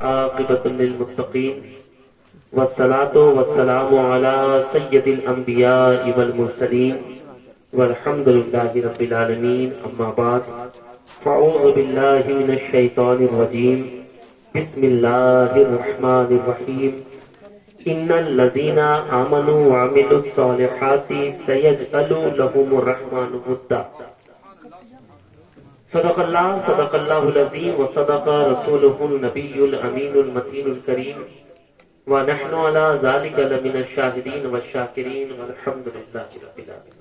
والعاقبة للمتقين والصلاة والسلام على سيد الأنبياء والمرسلين والحمد لله رب العالمين. أما بعد فأعوذ بالله من الشيطان الرجيم. بسم الله الرحمن الرحيم. إن الذين آمنوا وعملوا الصالحات سيجعل لهم الرحمن ودا. صدق اللہ العظیم وصدق رسولہ النبی الامین المتین الکریم ونحن على ذلك لمن الشاہدین والشاکرین والحمد للہ رب العالمین.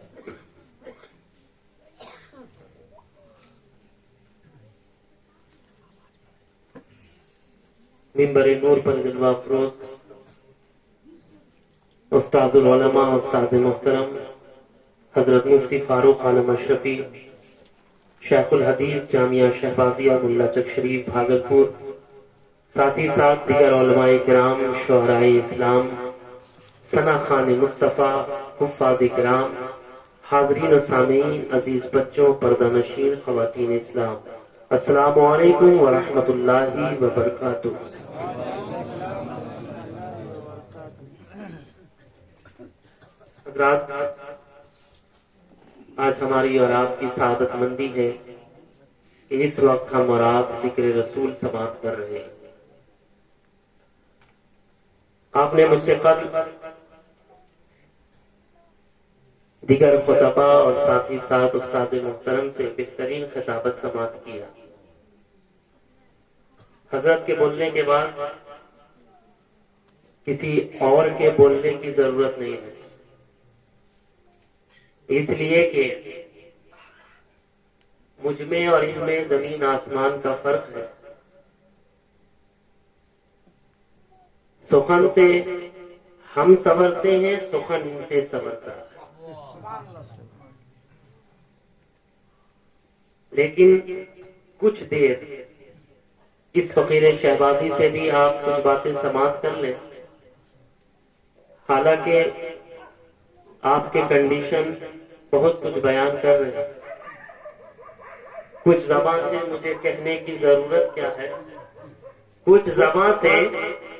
منبر نور پر جلوہ افروز استاذ العلماء استاذ محترم حضرت مفتی فاروق عالم اشرفی شیخ الحدیث جامعہ شہبازیہ ملا چک شریف بھاگلپور، ساتھ ہی ساتھ دیگر علماء کرام، شہداء اسلام، ثنا خان مصطفیٰ، حفاظ کرام، حاضرین و سامعین، عزیز بچوں، پردہ نشین، خواتین اسلام، السلام علیکم ورحمۃ اللہ وبرکاتہ. حضرات، آج ہماری اور آپ کی سعادت مندی ہے کہ اس وقت ہم اور آپ ذکر رسول سماعت کر رہے ہیں. آپ نے مجھ سے قبل دیگر خطباء اور ساتھ ہی ساتھ استاذ محترم سے بہترین خطابت سماعت کیا. حضرت کے بولنے کے بعد کسی اور کے بولنے کی ضرورت نہیں ہے، اس لیے کہ مجھ میں اور ان میں زمین آسمان کا فرق ہے. سخن سے ہم سنورتے ہیں، سخن ان سے سنورتا ہے. لیکن کچھ دیر اس فقیر شہبازی سے بھی آپ کچھ باتیں سماعت کر لیں. حالانکہ آپ کے کنڈیشن بہت کچھ بیان کر رہے ہیں. کچھ زبان سے مجھے کہنے کی ضرورت کیا ہے، کچھ زبان سے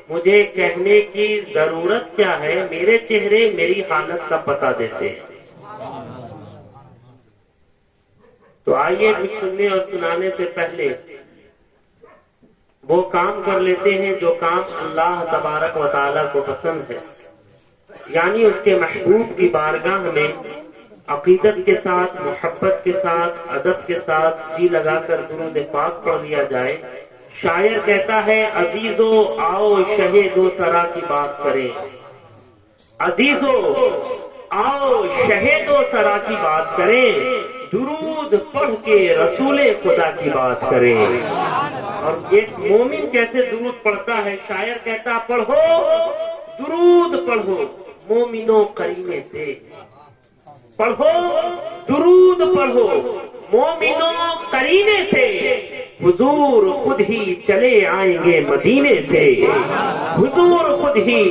مجھے کہنے کی ضرورت کیا ہے، میرے چہرے میری حالت کا پتہ دیتے ہیں. تو آئیے کچھ سننے اور سنانے سے پہلے وہ کام کر لیتے ہیں جو کام اللہ تبارک و تعالیٰ کو پسند ہے، یعنی اس کے محبوب کی بارگاہ میں عقیدت کے ساتھ، محبت کے ساتھ، ادب کے ساتھ جی لگا کر درود پاک پڑھ لیا جائے. شاعر کہتا ہے عزیزو آؤ شہید و سرا کی بات کریں، عزیزو آؤ شہید و سرا کی بات کریں، درود پڑھ کے رسول خدا کی بات کریں. اور ایک مومن کیسے درود پڑھتا ہے؟ شاعر کہتا پڑھو درود پڑھو مومنوں کریمے سے، پڑھو درود پڑھو مومنوں کریمے سے، حضور خود ہی چلے آئیں گے مدینے سے، حضور خود ہی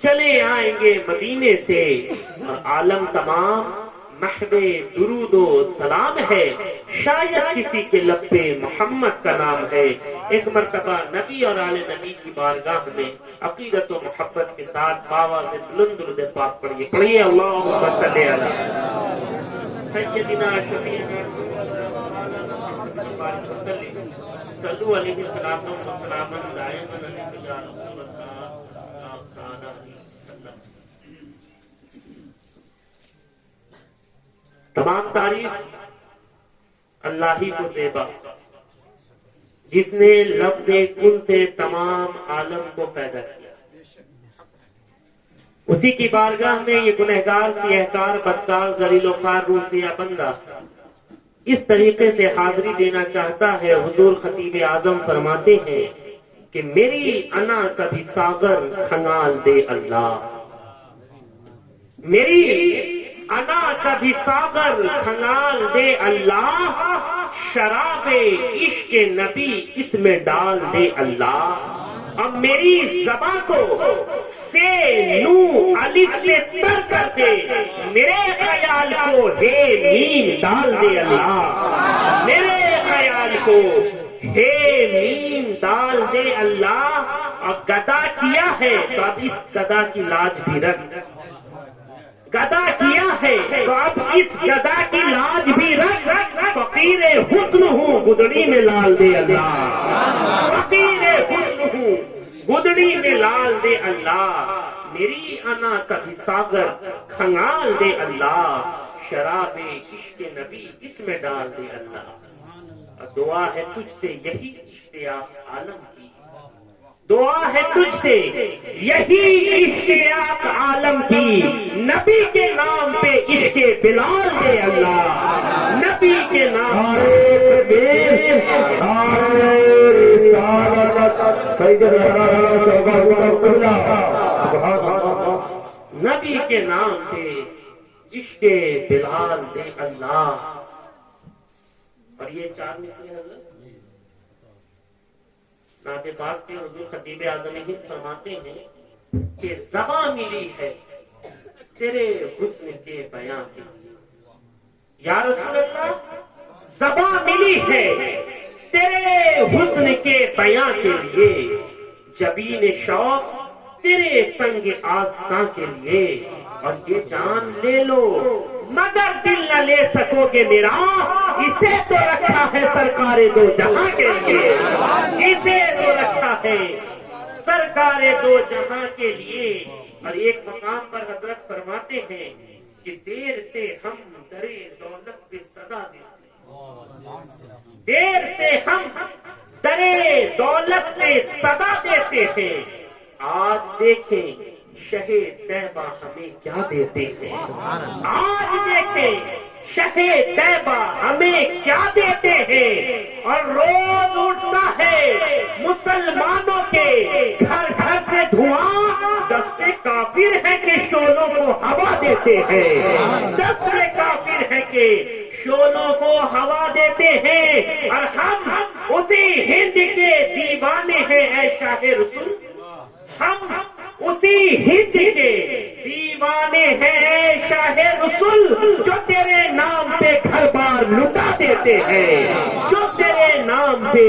چلے آئیں گے مدینے سے. اور عالم تمام محو درود و سلام ہے، شاید کسی کے لب پہ محمد کا نام ہے. ایک مرتبہ نبی اور آل نبی کی بارگاہ میں عقیدت و محبت کے ساتھ باواز بلند درود پاک پڑھیے. پڑھیے اللہم صلی علی سیدنا شفیعنا صلو علیہ السلام و سلام دائما یا رسول اللہ. تمام تعریف اللہ ہی کو زیبا، جس نے لفظ کن سے تمام عالم کو پیدا کیا. اسی کی بارگاہ میں یہ گنہگار، سیہکار، بدکار، ذلیل و خوار روسیہ بندہ اس طریقے سے حاضری دینا چاہتا ہے. حضور خطیب اعظم فرماتے ہیں کہ میری انا کبھی ساغر کھنال دے اللہ، میری انا کبھی ساغر کھنال دے اللہ، شراب عشق نبی اس میں ڈال دے اللہ. اب میری زباں کو سے نو الف سے تر کر دے، میرے خیال کو ہے میم ڈال دے اللہ، میرے خیال کو ہے میم دال دے اللہ، اور گدا کیا ہے تو اب اس گدا کی لاج بھی رکھ، گدا کیا ہے تو اب اس گدا کی لاج بھی رکھ، فقیر حسن ہوں گدڑی میں لال دے اللہ، فقیر حسن ہوں گدڑی میں لال دے اللہ، میری انا کبھی ساگر کھنگال دے اللہ، شراب عشق نبی اس میں ڈال دے اللہ۔ اور دعا ہے تجھ سے یہی اشتیاق عالم کی، دعا ہے تجھ سے یہی اشتیاق عالم کی، نبی کے نام پہ عشق بلال دے اللہ، نبی کے نام نبی کے نام پہ عشق بلال دے اللہ۔ اور یہ چار مصرے حضرت نعت پاک کے حضور خطیب اعظم ہند فرماتے ہیں کہ زباں ملی ہے تیرے حسن کے بیان کے لیے، یا رسول اللہ زباں ملی ہے تیرے حسن کے بیان کے لیے، جبین شوق تیرے سنگ آستاں کے لیے، اور یہ جان لے لو مگر دل نہ لے سکو گے میرا، اسے تو رکھا ہے سرکار دو جہاں کے لیے، اسے تو رکھا ہے سرکار دو جہاں کے لیے۔ اور ایک مقام پر حضرت فرماتے ہیں کہ دیر سے ہم درے دولت پہ صدا دیتے، دیر سے ہم درے دولت پہ صدا دیتے ہیں، آج دیکھیں شہ طیبہ ہمیں کیا دیتے ہیں، آج دیکھیں شہ طیبہ ہمیں کیا دیتے ہیں، اور روز اٹھتا ہے مسلمانوں کے گھر گھر سے دھواں، دستے کافر ہے کہ شولوں کو ہوا دیتے ہیں، دستے کافر ہے کہ شولوں کو ہوا دیتے ہیں، اور ہم اسی ہند کے دیوانے ہیں اے شاہ رسول، ہم اسی ہند کے دیوانے ہیں شاہ رسول، جو تیرے نام پہ گھر بار لٹا دیتے ہیں، جو تیرے نام پہ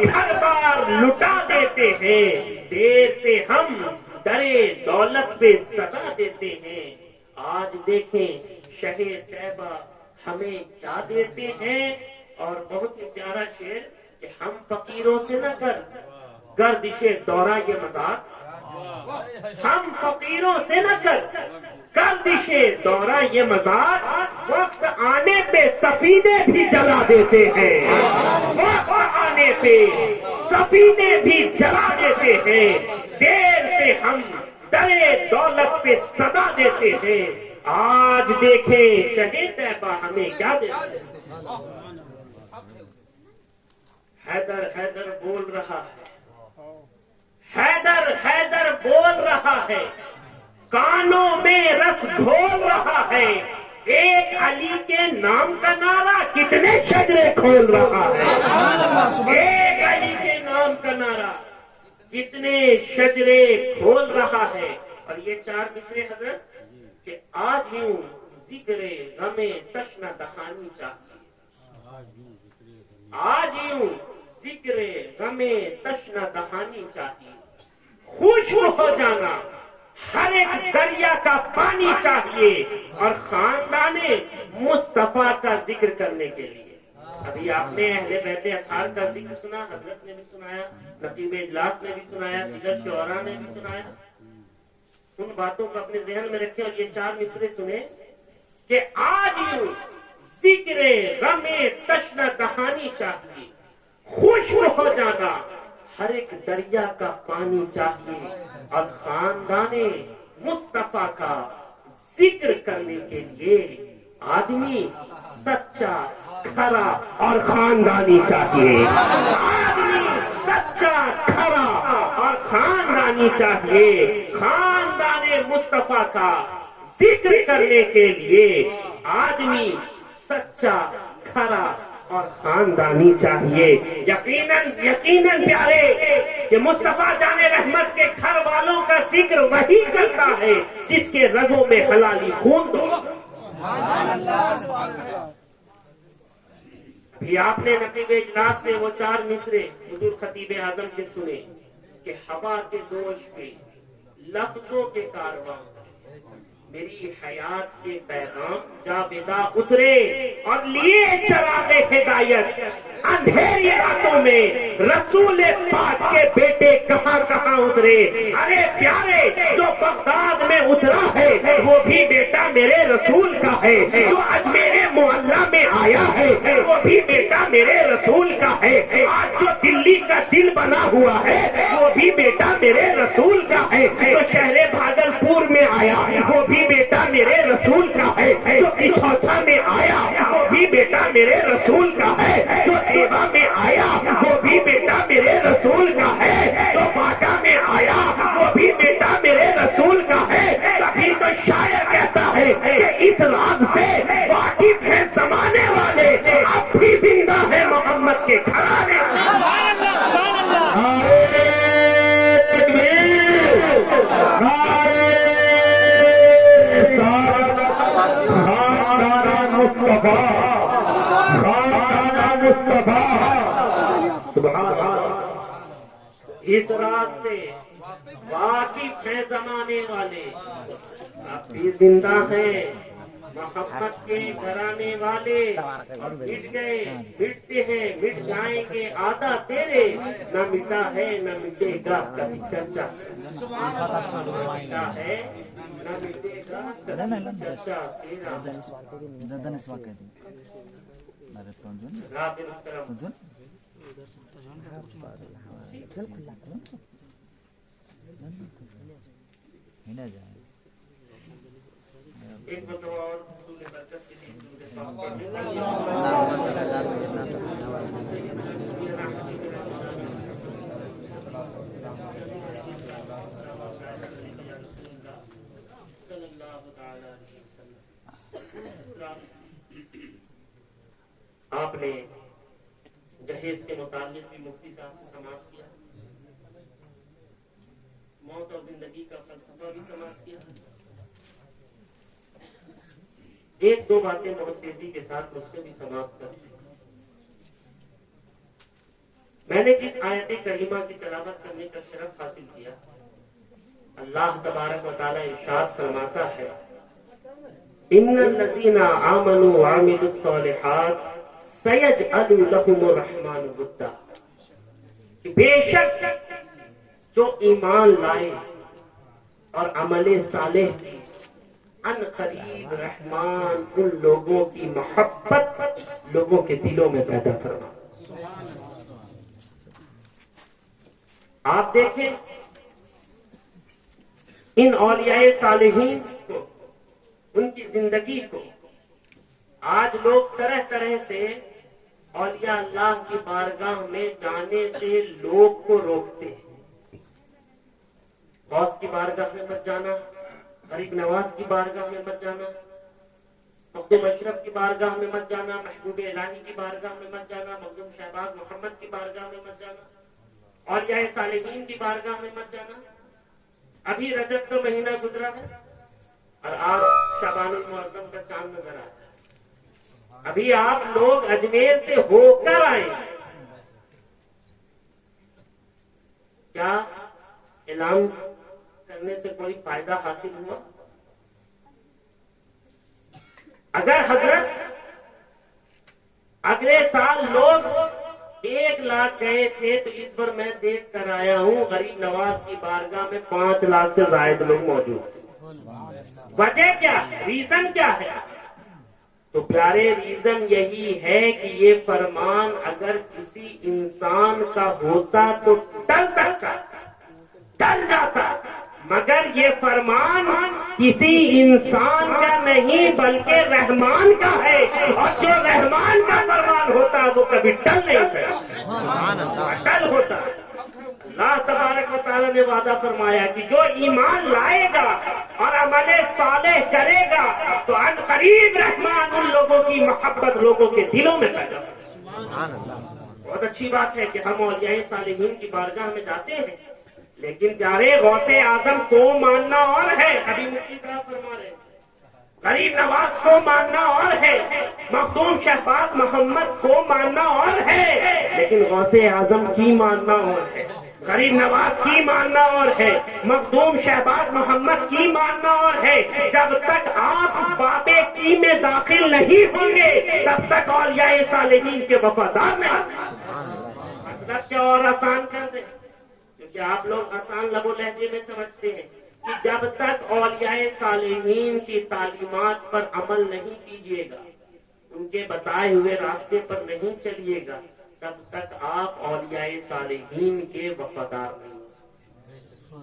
گھر بار لٹا دیتے ہیں، دیر سے ہم درے دولت پہ صدا دیتے ہیں، آج دیکھیں شہ طیبہ ہمیں کیا دیتے ہیں۔ اور بہت ہی پیارا شعر کہ ہم فقیروں سے نہ کر گردش دورہ یہ مذاق، ہم فقیروں سے نہ کر گردش دورہ یہ مذاق، وقت آنے پہ سفینے بھی جلا دیتے ہیں، وقت آنے پہ سفینے بھی جلا دیتے ہیں، دیر سے ہم درے دولت پہ صدا دیتے ہیں، آج دیکھیں شہید طیبہ ہمیں کیا دیتے ہیں۔ حیدر حیدر بول رہا ہے، حیدر حیدر بول رہا ہے، کانوں میں رس گھول رہا ہے، ایک علی کے نام کا نعرہ کتنے شجرے کھول رہا ہے، ایک علی کے نام کا نعرہ کتنے شجرے کھول رہا ہے۔ اور یہ چار مصرے حضرت کہ آج یوں ذکر غم تشنہ دہانی چاہیے، آج یوں ذکر غم تشنہ دہانی چاہیے، خوشبو ہو جانا ہر ایک دریا کا پانی چاہیے، اور خاندان مصطفیٰ کا ذکر کرنے کے لیے۔ ابھی آپ نے اہل بیت اطہار کا ذکر سنا، حضرت نے بھی سنایا، نقیب اجلاس نے بھی سنایا، دیگر شعراء نے بھی سنایا، ان باتوں کو اپنے ذہن میں رکھیں۔ اور یہ چار مصرے سنیں کہ آج یوں ذکر غم تشنہ دہانی چاہیے، خوشبو ہو جانا ہر ایک دریا کا پانی چاہیے، اور خاندان مصطفیٰ کا ذکر کرنے کے لیے آدمی سچا کھرا اور خاندانی چاہیے، آدمی سچا کھرا اور خاندانی چاہیے، خاندان مصطفیٰ کا ذکر کرنے کے لیے آدمی سچا کھرا اور خاندانی چاہیے۔ یقیناً پیارے کہ مصطفیٰ جان رحمت کے گھر والوں کا ذکر وہی کرتا ہے جس کے رگوں میں حلالی خون دو۔ بھی آپ نے نقیب اجلاس سے وہ 4 مصرے حضور خطیب اعظم کے سنے کہ ہوا کے دوش پہ لفظوں کے کارواں میری حیات کے پیغام جاویدہ اترے اور لیے چراغ ہدایت اندھیری راتوں میں رسول پاک کے بیٹے کہاں کہاں اترے. ارے پیارے جو بغداد میں اترا ہے وہ بھی بیٹا میرے رسول کا ہے, جو اجمیر معلیٰ میں آیا ہے وہ بھی بیٹا میرے رسول کا ہے, آج جو دلی کا دل بنا ہوا ہے وہ بھی بیٹا میرے رسول کا ہے, جو شہر بھاگلپور میں آیا وہ بھی بیٹا میرے رسول کا ہے, جو کچھوچا میں آیا وہ بھی بیٹا میرے رسول کا ہے, جو دیوا میں آیا وہ بھی بیٹا میرے رسول کا ہے, جو باٹا میں آیا وہ بھی بیٹا میرے رسول کا ہے. تبھی تو شاعر کہتا ہے کہ اس راز سے واقف ہے زمانے والے, اب بھی زندہ ہے محمد کے گھرانے. اس راز سے واقف ہے زمانے والے, اب بھی زندہ ہیں محمد کے گھرانے والے. اور مٹ گئے, مٹتے ہیں, مٹ جائیں گے آدھا تیرے, نہ مٹا ہے نہ مٹے گا کبھی چرچا, مٹا ہے نہ مٹے گا کبھی چرچا تیرا. ایک مرتبہ اور حضور برکت کے لیے آپ نے جہیز کے متعلق بھی مفتی صاحب سے سماعت کیا, موت اور زندگی کا فلسفہ بھی سماعت کیا. ایک دو باتیں بہت تیزی کے ساتھ مجھ سے بھی سماعت کر. میں نے جس آیت کریمہ کی تلاوت کرنے کا شرف حاصل کیا, اللہ تبارک و تعالی ارشاد فرماتا ہے ان الذین آمنوا وعملوا الصالحات سیجعل لهم الرحمن ودا, کہ بے شک جو ایمان لائے اور عمل صالح کی, ان قریب رحمان ان لوگوں کی محبت لوگوں کے دلوں میں پیدا فرما. آپ دیکھیں ان اولیاء صالحین کو, ان کی زندگی کو آج لوگ طرح طرح سے اولیاء اللہ کی بارگاہ میں جانے سے لوگ کو روکتے ہیں. غوث کی بارگاہ میں مت جانا, غریب نواز کی بارگاہ میں مت جانا, مخدوم اشرف کی بارگاہ میں مت جانا, محبوب الہی کی بارگاہ میں مت جانا, مخدوم شہباز محمد کی بارگاہ میں مت جانا, اولیاء صالحین کی بارگاہ میں مت جانا. ابھی رجب کا مہینہ گزرا ہے اور آج شعبان المعظم کا چاند نظر آتا ہے. ابھی آپ لوگ اجمیر سے ہو کر آئے, کیا اعلان کرنے سے کوئی فائدہ حاصل ہوا؟ اگر حضرت اگلے سال لوگ 1 لاکھ گئے تھے تو اس بار میں دیکھ کر آیا ہوں غریب نواز کی بارگاہ میں 5 لاکھ سے زائد لوگ موجود ہیں. وجہ کیا, ریزن کیا ہے؟ تو پیارے ریزن یہی ہے کہ یہ فرمان اگر کسی انسان کا ہوتا تو ٹل سکتا, ٹل جاتا, مگر یہ فرمان کسی انسان کا نہیں بلکہ رحمان کا ہے, اور جو رحمان کا فرمان ہوتا وہ کبھی ٹل نہیں سکتا, ٹل ہوتا. اللہ تبارک و تعالیٰ نے وعدہ فرمایا کہ جو ایمان لائے گا اور عمل صالح کرے گا تو ان قریب رحمان ان لوگوں کی محبت لوگوں کے دلوں میں پیدا ہوگی. بہت اچھی بات ہے کہ ہم اولیاء صالحین کی بارگاہ میں جاتے ہیں, لیکن پیارے غوث اعظم کو ماننا اور ہے. ابھی مفتی صاحب فرما رہے ہیں غریب نواز کو ماننا اور ہے، مخدوم شہباز محمد کو ماننا اور ہے، لیکن غوث اعظم کی ماننا اور ہے، غریب نواز کی ماننا اور ہے، مخدوم شہباز محمد کی ماننا اور ہے۔ جب تک آپ باب کی میں داخل نہیں ہوں گے تب تک اولیاء صالحین کے وفادار نہیں۔ مطلب کیا اور آسان کر دیں، کیونکہ آپ لوگ آسان لب و لہجے میں سمجھتے ہیں کہ جب تک اولیاء صالحین کی تعلیمات پر عمل نہیں کیجیے گا، ان کے بتائے ہوئے راستے پر نہیں چلیے گا، تب تک آپ اولیاء صالحین کے وفادار نہیں ہو سکتے۔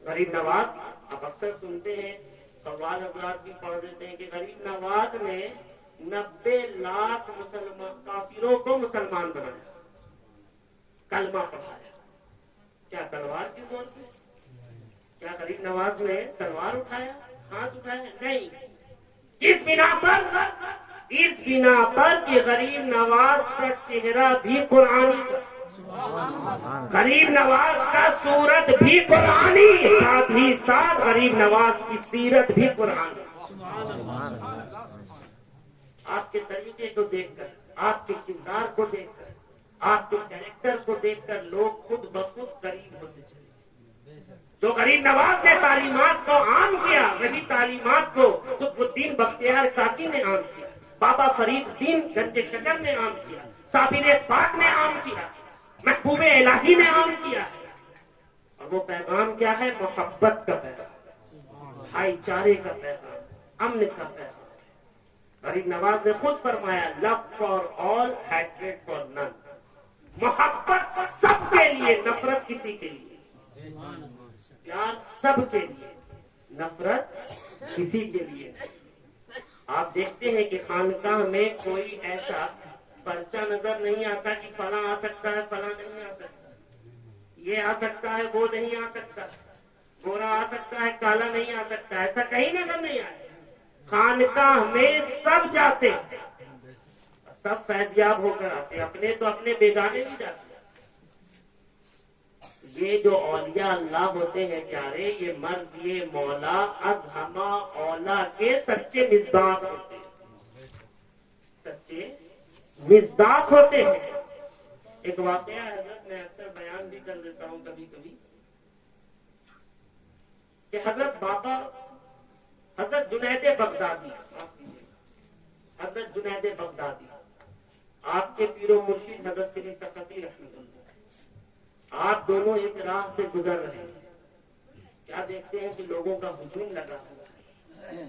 غریب نواز آپ اکثر سنتے ہیں، قوال حضرات بھی پڑھ دیتے ہیں کہ غریب نواز نے 90 لاکھ کافروں کو مسلمان بنایا، کلمہ پڑھایا۔ کیا تلوار کی زور پہ؟ کیا غریب نواز نے تلوار اٹھایا، ہاتھ اٹھایا؟ نہیں۔ اس بنا پر کہ غریب نواز کا چہرہ بھی قرآنی تھا، غریب نواز کا صورت بھی قرآنی، ساتھ ہی ساتھ غریب نواز کی سیرت بھی قرآنی۔ آپ کے طریقے کو دیکھ کر، آپ کے کردار کو دیکھ کر، آپ کے کیریکٹر کو دیکھ کر لوگ خود بخود قریب ہوتے چلے۔ جو غریب نواز نے تعلیمات کو عام کیا، وہی تعلیمات کو قطب الدین بختیار کاکی نے عام کیا، بابا فرید الدین گنج شکر نے عام کیا، صابر پاک نے عام کیا، محبوب الہی نے عام کیا ہے۔ اور وہ پیغام کیا ہے؟ محبت کا پیغام، بھائی چارے کا پیغام، امن کا پیغام۔ غریب نواز نے خود فرمایا، love for all, hatred for none. محبت سب کے لیے، نفرت کسی کے لیے، پیار سب کے لیے، نفرت کسی کے لیے۔ آپ دیکھتے ہیں کہ خانقاہ میں کوئی ایسا پرچہ نظر نہیں آتا کہ فلاں آ سکتا ہے، فلاں نہیں آ سکتا، یہ آ سکتا ہے، وہ نہیں آ سکتا، گورا آ سکتا ہے، کالا نہیں آ سکتا، ایسا کہیں نظر نہیں آئے۔ خانقاہ میں سب جاتے، سب فیضیاب ہو کر آتے، اپنے تو اپنے، بیگانے بھی جاتے۔ یہ جو اولیاء اللہ ہوتے ہیں پیارے، یہ مرض یہ مولا از ہما اولا کے سچے مصداق ہوتے ہیں، سچے مصداق ہوتے ہیں۔ ایک واقعہ حضرت میں اکثر بیان بھی کر دیتا ہوں کبھی کبھی، کہ حضرت بابا حضرت جنید بغدادی، حضرت جنید بغدادی آپ کے پیر و مرشد حضرت سری سقطی رحمۃ اللہ، آپ دونوں ایک راہ سے گزر رہے ہیں، کیا دیکھتے ہیں کہ لوگوں کا ہجوم لگا ہوا ہے۔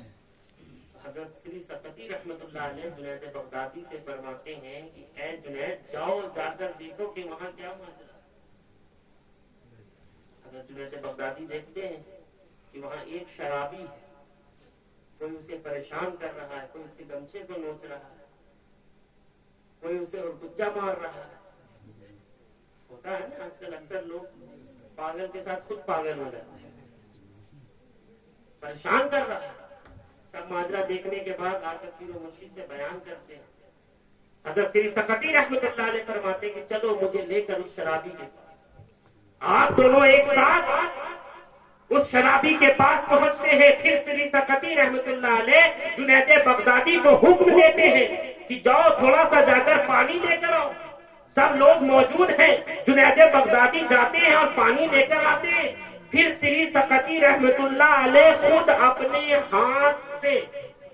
حضرت سری سقطی رحمۃ اللہ علیہ جنید بغدادی سے فرماتے ہیں کہ اے جنید، جاؤ جا کر دیکھو کہ وہاں کیا ماجرا۔ حضرت جنید بغدادی دیکھتے ہیں کہ وہاں ایک شرابی ہے، کوئی اسے پریشان کر رہا ہے، کوئی اس کے گمچے کو نوچ رہا ہے، کوئی اسے ارکچا مار رہا ہے۔ ہوتا ہے نا آج کل، اکثر لوگ پاگل کے ساتھ خود پاگل ہو جاتے ہیں، پریشان کر رہا ہے۔ سب ماجرا دیکھنے کے بعد آ کر پیر و مرشد سے بیان کرتے ہیں۔ حضرت سری سقطی رحمۃ اللہ علیہ فرماتے ہیں کہ چلو مجھے لے کر اس شرابی کے پاس۔ آپ دونوں ایک ساتھ اس شرابی کے پاس پہنچتے ہیں۔ پھر سری سقطی رحمۃ اللہ علیہ جنید بغدادی کو حکم دیتے ہیں کہ جاؤ تھوڑا سا جا کر پانی لے کر آؤ۔ سب لوگ موجود ہیں، جنید بغدادی جاتے ہیں اور پانی لے کر آتے ہیں۔ پھر سری سقطی رحمت اللہ علیہ خود اپنے ہاتھ سے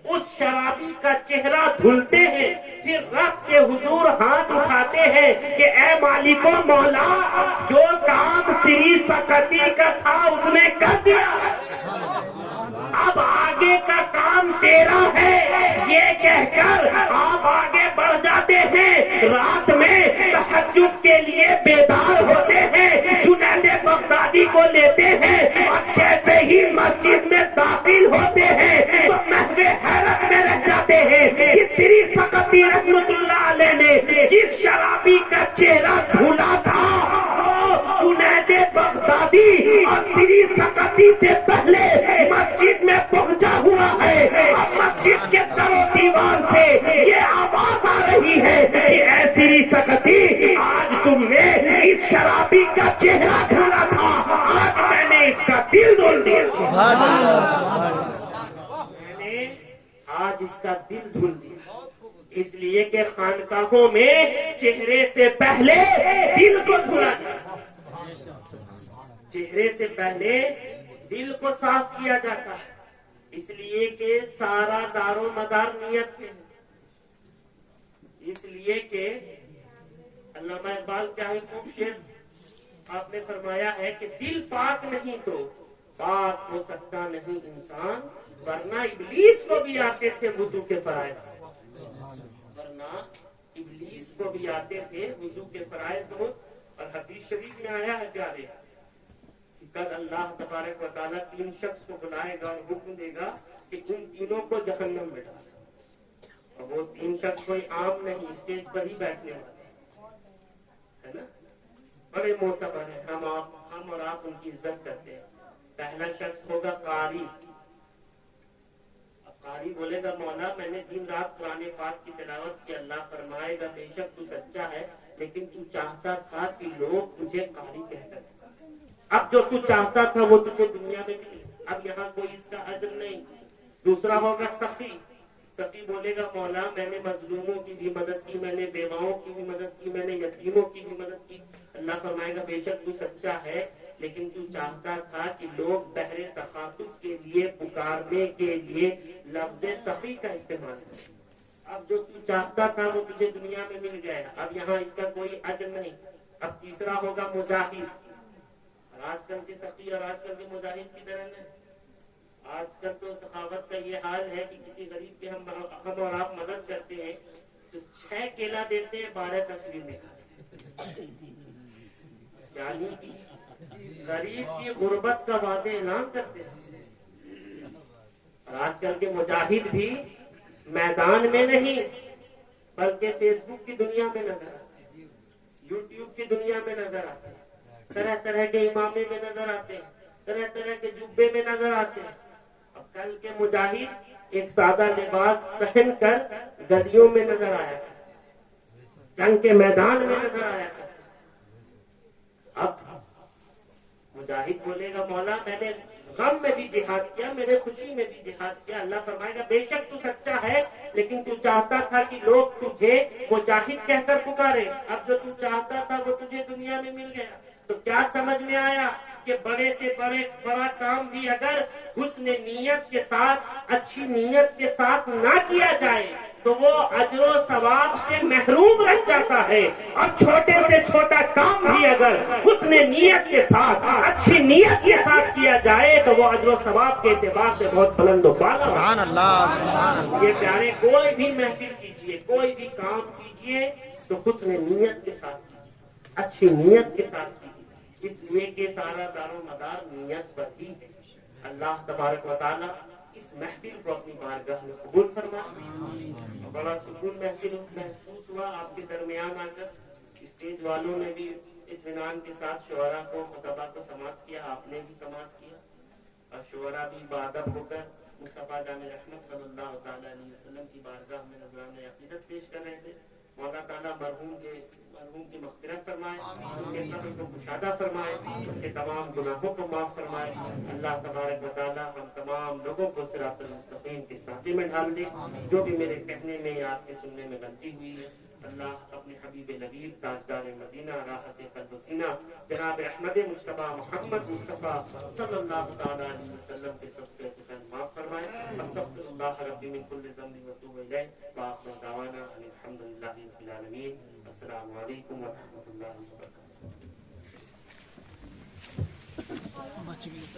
اس شرابی کا چہرہ دھلتے ہیں، پھر رب کے حضور ہاتھ اٹھاتے ہیں کہ اے مالک و مولا، جو کام سری سقطی کا تھا اس نے کر دیا، اب آگے کا کام تیرا ہے۔ یہ کہہ کر آپ آگے بڑھ جاتے ہیں، رات میں تہجد کے لیے بیدار ہوتے ہیں، جنید بغدادی کو لیتے ہیں، اور جیسے ہی مسجد میں داخل ہوتے ہیں تو محو حیرت میں رہ جاتے ہیں کہ سری سقطی رحمت اللہ علیہ نے جس شرابی کا چہرہ دھلا تھا وہ جنید بغدادی اور سری سقطی سے پہلے مسجد میں پہنچا ہوا ہے۔ اب مسجد کے در و دیوار سے یہ آواز آ رہی ہے کہ اے سری سقطی، آج تم نے اس شرابی کا چہرہ دھلا تھا، آج میں نے اس کا دل دھل دیا، میں نے لیے کہ خانقاہوں میں چہرے سے پہلے دل کو دھلا جاتا ہے، چہرے سے پہلے دل کو صاف کیا جاتا ہے، اس لیے کہ سارا دار و مدار نیت میں ہے، اس لیے کہ علامہ اقبال کیا ہے خوب شعر آپ نے فرمایا ہے کہ دل پاک نہیں تو پاک ہو سکتا نہیں انسان، ورنہ ابلیس کو بھی آتے تھے وضو کے فرائض، ورنہ ابلیس کو بھی آتے تھے وضو کے فرائض ہو۔ اور حدیث شریف میں آیا ہے پیارے کہ کل اللہ تبارک و تعالیٰ 3 شخص کو بلائے گا اور حکم دے گا کہ ان تینوں کو جہنم میں ڈالو، اور وہ 3 شخص کوئی عام نہیں، اسٹیج پر ہی بیٹھنے والے ہے نا، بڑے معتبر ہیں، ہم اور آپ ان کی عزت کرتے ہیں۔ پہلا شخص ہوگا قاری، قاری بولے گا مولا میں نے دن رات قرآن پاک کی تلاوت کی، اللہ فرمائے گا بے شک تو سچا ہے لیکن تو چاہتا تھا کہ لوگ تجھے قاری کہہ کر، اب جو تو چاہتا تھا وہ تجھے دنیا میں ملے، اب یہاں کوئی اس کا اجر نہیں۔ دوسرا ہوگا سخی، سخی بولے گا مولا میں نے مظلوموں کی بھی مدد کی، میں نے بیواؤں کی بھی مدد کی، میں نے یتیموں کی بھی مدد کی، اللہ فرمائے گا بے شک تو سچا ہے لیکن تو چاہتا تھا کہ لوگ بہر تخاطب کے لیے پکارنے کے لیے لفظ سخی کا استعمال کریں، اب جو تو چاہتا تھا وہ تجھے دنیا میں مل گیا، اب یہاں اس کا کوئی اجر نہیں۔ اب تیسرا ہوگا مجاہد، اور آج کل کے سخی اور آج کل کے مجاہد کی طرح نہیں، آج کل تو سخاوت کا یہ حال ہے کہ کسی غریب کی ہم اور آپ مدد کرتے ہیں تو 6 کیلا دیتے ہیں، 12 تصویر میں کھاتے ہیں، یعنی کہ غریب کی غربت کا واضح اعلان کرتے ہیں۔ اور آج کل کے مجاہد بھی میدان میں نہیں بلکہ فیس بک کی دنیا میں نظر آتے ہیں، یوٹیوب کی دنیا میں نظر آتے ہیں، طرح طرح کے امامے میں نظر آتے ہیں، طرح طرح کے جبے میں نظر آتے ہیں۔ اب کل کے مجاہد ایک سادہ لباس پہن کر گلیوں میں نظر آیا کرتے، جنگ کے میدان میں نظر آیا کرتے۔ اب مجاہد بولے گا مولا میں نے غم میں بھی جہاد کیا، میں نے خوشی میں بھی جہاد کیا، اللہ فرمائے گا بے شک تو سچا ہے لیکن تو چاہتا تھا کہ لوگ تجھے مجاہد کہہ کر پکارے، اب جو تو چاہتا تھا وہ تجھے دنیا میں مل گیا۔ تو کیا سمجھ میں آیا کہ بڑے سے بڑا کام بھی اگر حسن نیت کے ساتھ، اچھی نیت کے ساتھ نہ کیا جائے تو وہ اجر و ثواب سے محروم رہ جاتا ہے، اور چھوٹے سے چھوٹا کام بھی اگر حسن نیت کے ساتھ، اچھی نیت کے ساتھ کیا جائے تو وہ اجر و ثواب کے اعتبار سے بہت بلند و بالا۔ سبحان اللہ۔ یہ پیارے کوئی بھی محفل کیجئے، کوئی بھی کام کیجئے تو حسن نیت کے ساتھ کیجئے، اچھی نیت کے ساتھ کیجئے، اس لیے کہ سارا دار و مدار نیت پر ہی ہے۔ اللہ تبارک و تعالیٰ اس محفل کو اپنی بارگاہ میں قبول فرمائے۔ بڑا سکون محسوس ہوا آپ کے درمیان آ کر، اسٹیج والوں نے بھی اطمینان کے ساتھ شعراء کو، خطبہ کو سماعت کیا، آپ نے بھی سماعت کیا، اور شعراء بھی بادب ہو کر مصطفیٰ جان رحمت صلی اللہ تعالیٰ علیہ وسلم کی بارگاہ میں نذرانہ عقیدت پیش کر رہے تھے۔ مولا تعالیٰ مرحوم کی مغفرت فرمائے، اس کے قبر کو کشادہ فرمائے، اس کے تمام گناہوں کو معاف فرمائے۔ اللہ تبارک و تعالیٰ ہم تمام لوگوں کو صراط المستقیم کے ساتھ میں ڈال دے۔ جو بھی میرے کہنے میں یا آپ کے سننے میں غلطی ہوئی ہے، اللہ اپنے حبیب نبی تاجدار مدینہ راحت قلب و سینہ جناب احمد مصطفیٰ محمد مصطفیٰ صلی اللہ تعالیٰ علیہ وسلم کے سب کے معاف فرمائے۔ استغفر اللہ ربی من کل ذنب واتوب الیہ، وآخر دعوانا ان الحمد للہ رب العالمین۔ السلام علیکم ورحمۃ اللہ وبرکاتہ۔